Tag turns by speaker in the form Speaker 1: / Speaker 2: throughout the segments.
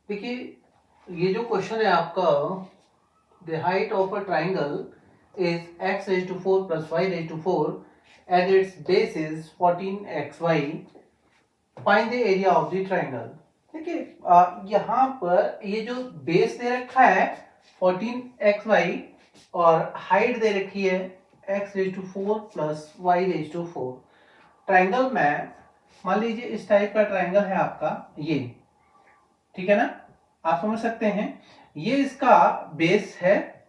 Speaker 1: देखिए, ये जो क्वेश्चन है आपका, the height of a triangle is x raise to 4 plus y raise to 4 and its base is 14xy, find the area of the triangle. देखिए, यहाँ पर ये जो बेस दे रखा है 14xy और हाइट दे रखी है x raise to 4 plus y raise to 4। Triangle में मान लीजिए इस टाइप का ट्राइंगल है आपका, ये ठीक है ना, आप समझ सकते हैं। ये इसका बेस है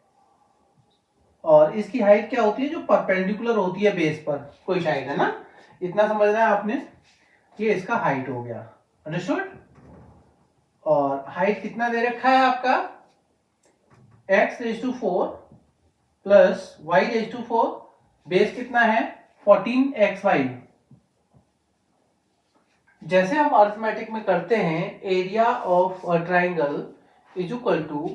Speaker 1: और इसकी हाइट क्या होती है, जो परपेंडिकुलर होती है बेस पर कोई साइड, है ना, इतना समझना है आपने। ये इसका हाइट हो गया, अंडरस्टूड। और हाइट कितना दे रखा है आपका, x raise to 4 plus y raise to 4, base कितना है 14xy। जैसे हम अर्थमेटिक में करते हैं, area of a triangle is equal to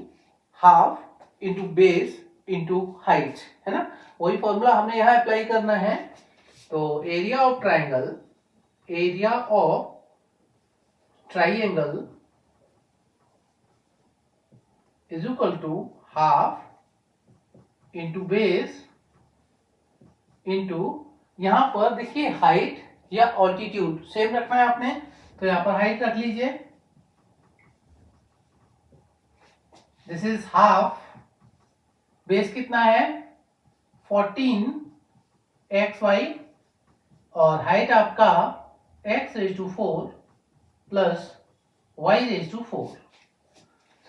Speaker 1: half into base into height, है ना, वही फॉर्मूला हमने यहां अप्लाई करना है। तो area of triangle, area of triangle is equal to half into base into, यहां पर देखिए हाइट या ऑल्टीट्यूड सेम रखना है आपने, तो यहां पर हाइट रख लीजिए, दिस इज हाफ, बेस कितना है 14xy और हाइट आपका x raise to 4 plus y raise to 4।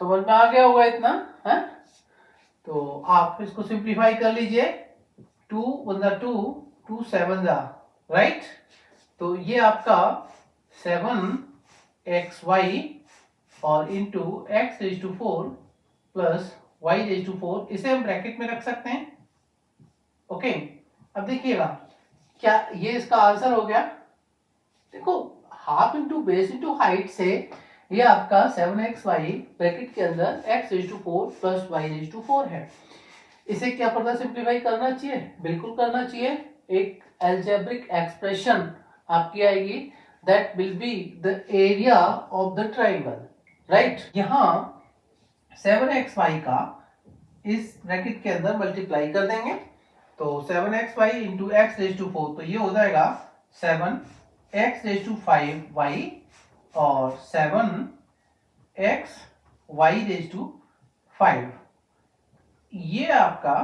Speaker 1: समझ में आ गया होगा इतना, है? तो आप इसको सिंप्लीफाई कर लीजिए, 2 1 2, 2 7 राइट। तो ये आपका 7xy और into x raise to 4 plus y raise to 4, इसे हम ब्रैकेट में रख सकते हैं। ओके, अब देखिएगा क्या ये इसका आंसर हो गया। देखो, half into base into height से ये आपका 7xy ब्रैकेट के अंदर x raise to 4 plus y raise to 4 है। इसे क्या फर्दर सिंप्लीफाई करना चाहिए, बिल्कुल करना चाहिए। एक एल्जेब्रिक एक्सप्रेशन आपकी आएगी, that will be the area of the triangle, right. यहां 7xy का इस ब्रैकेट के अंदर मल्टीप्लाई कर देंगे, तो 7xy into x raise to 4, तो ये हो जाएगा 7x रेज टू 5y और 7x y रेज टू 5। ये आपका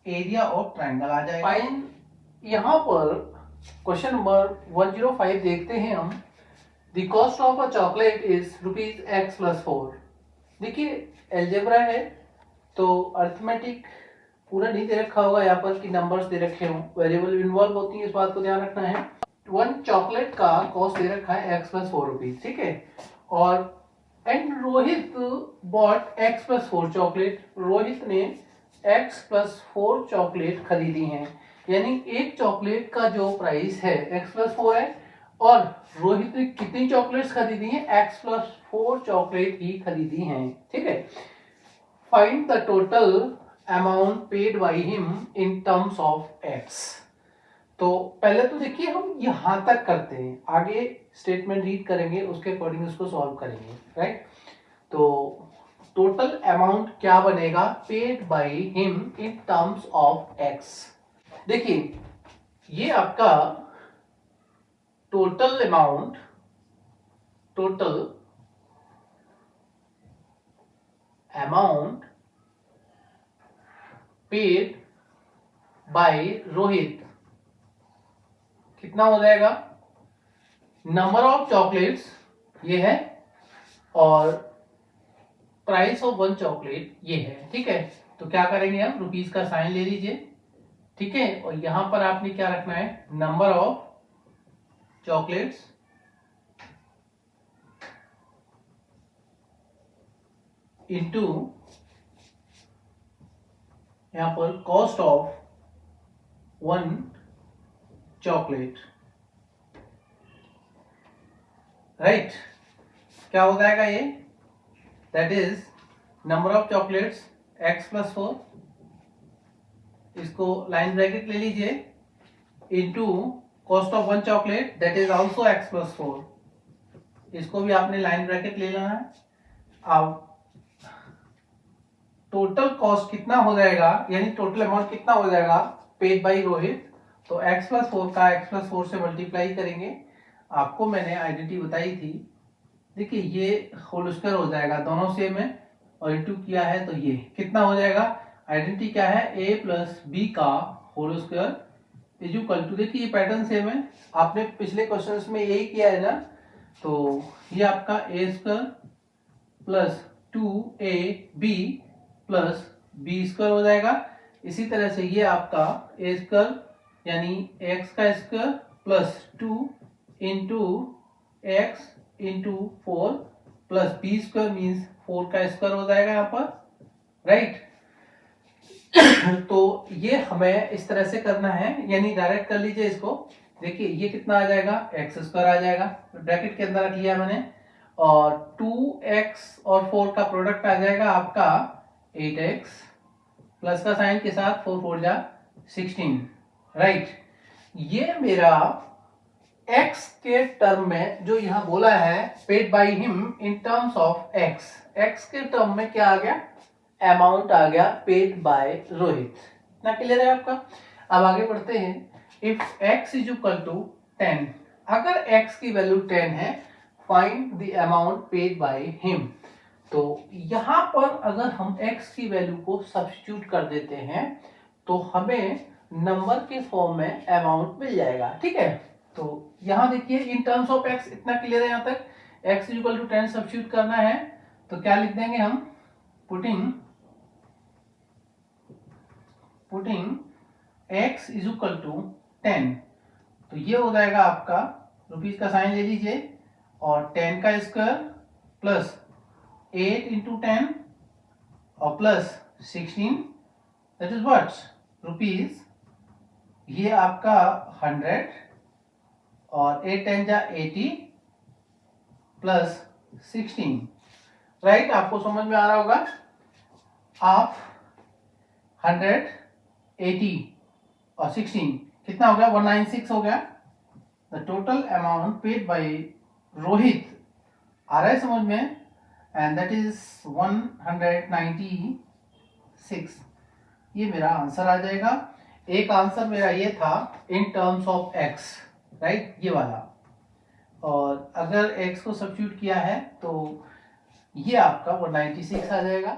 Speaker 1: एरिया ऑफ ट्राइंगल आ जाएगा। फाइन, यहां पर क्वेश्चन नंबर 105 देखते हैं हम। The cost of a chocolate is ₹x plus 4। देखिए, एल्जेब्रा है तो अर्थमेटिक पूरा नहीं दे रखा होगा यहाँ पर कि नंबर्स दे रखे हों, वेरिएबल इन्वॉल्व होती है, इस बात को ध्यान रखना है। 1 चॉकलेट का कॉस्ट दे रखा है x प्लस 4 रुपीज, ठीक है। और and Rohit bought x plus 4 chocolate, Rohit ने x प्लस 4 चॉकलेट खरीदी हैं, यानी एक चॉकलेट का जो प्राइस है x प्लस 4 है और रोहित ने कितनी चॉकलेट्स खरीदी हैं, x प्लस 4 चॉकलेट ही खरीदी हैं, ठीक है। Find the total amount paid by him in terms of x। तो पहले तो देखिए हम यहां तक करते हैं, आगे स्टेटमेंट रीड करेंगे, उसके अकॉर्डिंग उसको सॉल्व करेंगे, राइट। तो टोटल अमाउंट क्या बनेगा, paid by him in terms of x। देखिए, ये आपका total amount, total amount paid by Rohit कितना हो जाएगा, नंबर ऑफ चॉकलेट्स ये है और प्राइस ऑफ 1 चॉकलेट ये है, ठीक है। तो क्या करेंगे हम, रुपीस का साइन ले लीजिए, ठीक है, और यहां पर आपने क्या रखना है, नंबर ऑफ चॉकलेट्स इनटू यहां पर कॉस्ट ऑफ 1 चॉकलेट, राइट। क्या हो जाएगा ये, that is number of chocolates x plus 4, इसको लाइन ब्रैकेट ले लीजिए, into cost of 1 chocolate that is also x plus 4, इसको भी आपने लाइन ब्रैकेट ले लेना है। अब टोटल कॉस्ट कितना हो जाएगा, यानी टोटल अमाउंट कितना हो जाएगा पेड बाय रोहित, तो x+4 का x+4 से मल्टीप्लाई करेंगे। आपको मैंने आइडेंटिटी बताई थी, देखिए ये होल स्क्वायर हो जाएगा, दोनों सेम है और इंटू किया है तो ये कितना हो जाएगा, आइडेंटिटी क्या है a+b का whole square is equal to, देखिए ये पैटर्न सेम है, आपने पिछले क्वेश्चंस में यही किया है ना, तो ये आपका a² plus 2ab plus b² हो जाएगा। इसी तरह से ये आपका a² यानी x का square plus 2 into x into 4 plus b² means 4 का स्क्वायर हो जाएगा यहाँ पर, राइट। तो ये हमें इस तरह से करना है, यानी डायरेक्ट कर लीजिए इसको। देखिए ये कितना आ जाएगा, x² आ जाएगा, ब्रैकेट के अंदर रख लिया मैंने, और 2x और 4 का प्रोडक्ट आ जाएगा आपका 8x, प्लस का साइन के साथ 4 4 जा 16, राइट। ये मेरा x के टर्म में जो यहां बोला है paid by him in terms of x के टर्म में क्या आ गया, अमाउंट आ गया पेड बाय रोहित। इतना क्लियर है आपका। अब आगे बढ़ते हैं। If x is equal to 10, अगर x की वैल्यू 10 है, find the amount paid by him. तो यहां पर अगर हम x की वैल्यू को सब्स्टिट्यूट कर देते हैं तो हमें नंबर के फॉर्म में अमाउंट मिल जाएगा, ठीक है। तो यहां देखिए इन टर्म्स ऑफ x, इतना क्लियर है यहां तक। x is equal to 10 substitute करना है तो क्या लिख देंगे हम, putting x is equal to 10, तो ये हो जाएगा आपका, रुपीज का साइन ले लीजिए, और 10 का स्क्वायर प्लस 8 इंटू 10 और plus 16, that is what, rupees, ये आपका 100 और 8 10 जा 80 प्लस 16, राइट। आपको समझ में आ रहा होगा। आप 100 80 और 16 कितना हो गया, 196 हो गया। The total amount paid by Rohit, आ रहा है समझ में, एंड दैट इज 196। ये मेरा आंसर आ जाएगा। एक आंसर मेरा ये था इन टर्म्स ऑफ x, राइट, ये वाला, और अगर x को सब्स्टिट्यूट किया है तो ये आपका 196 आ जाएगा।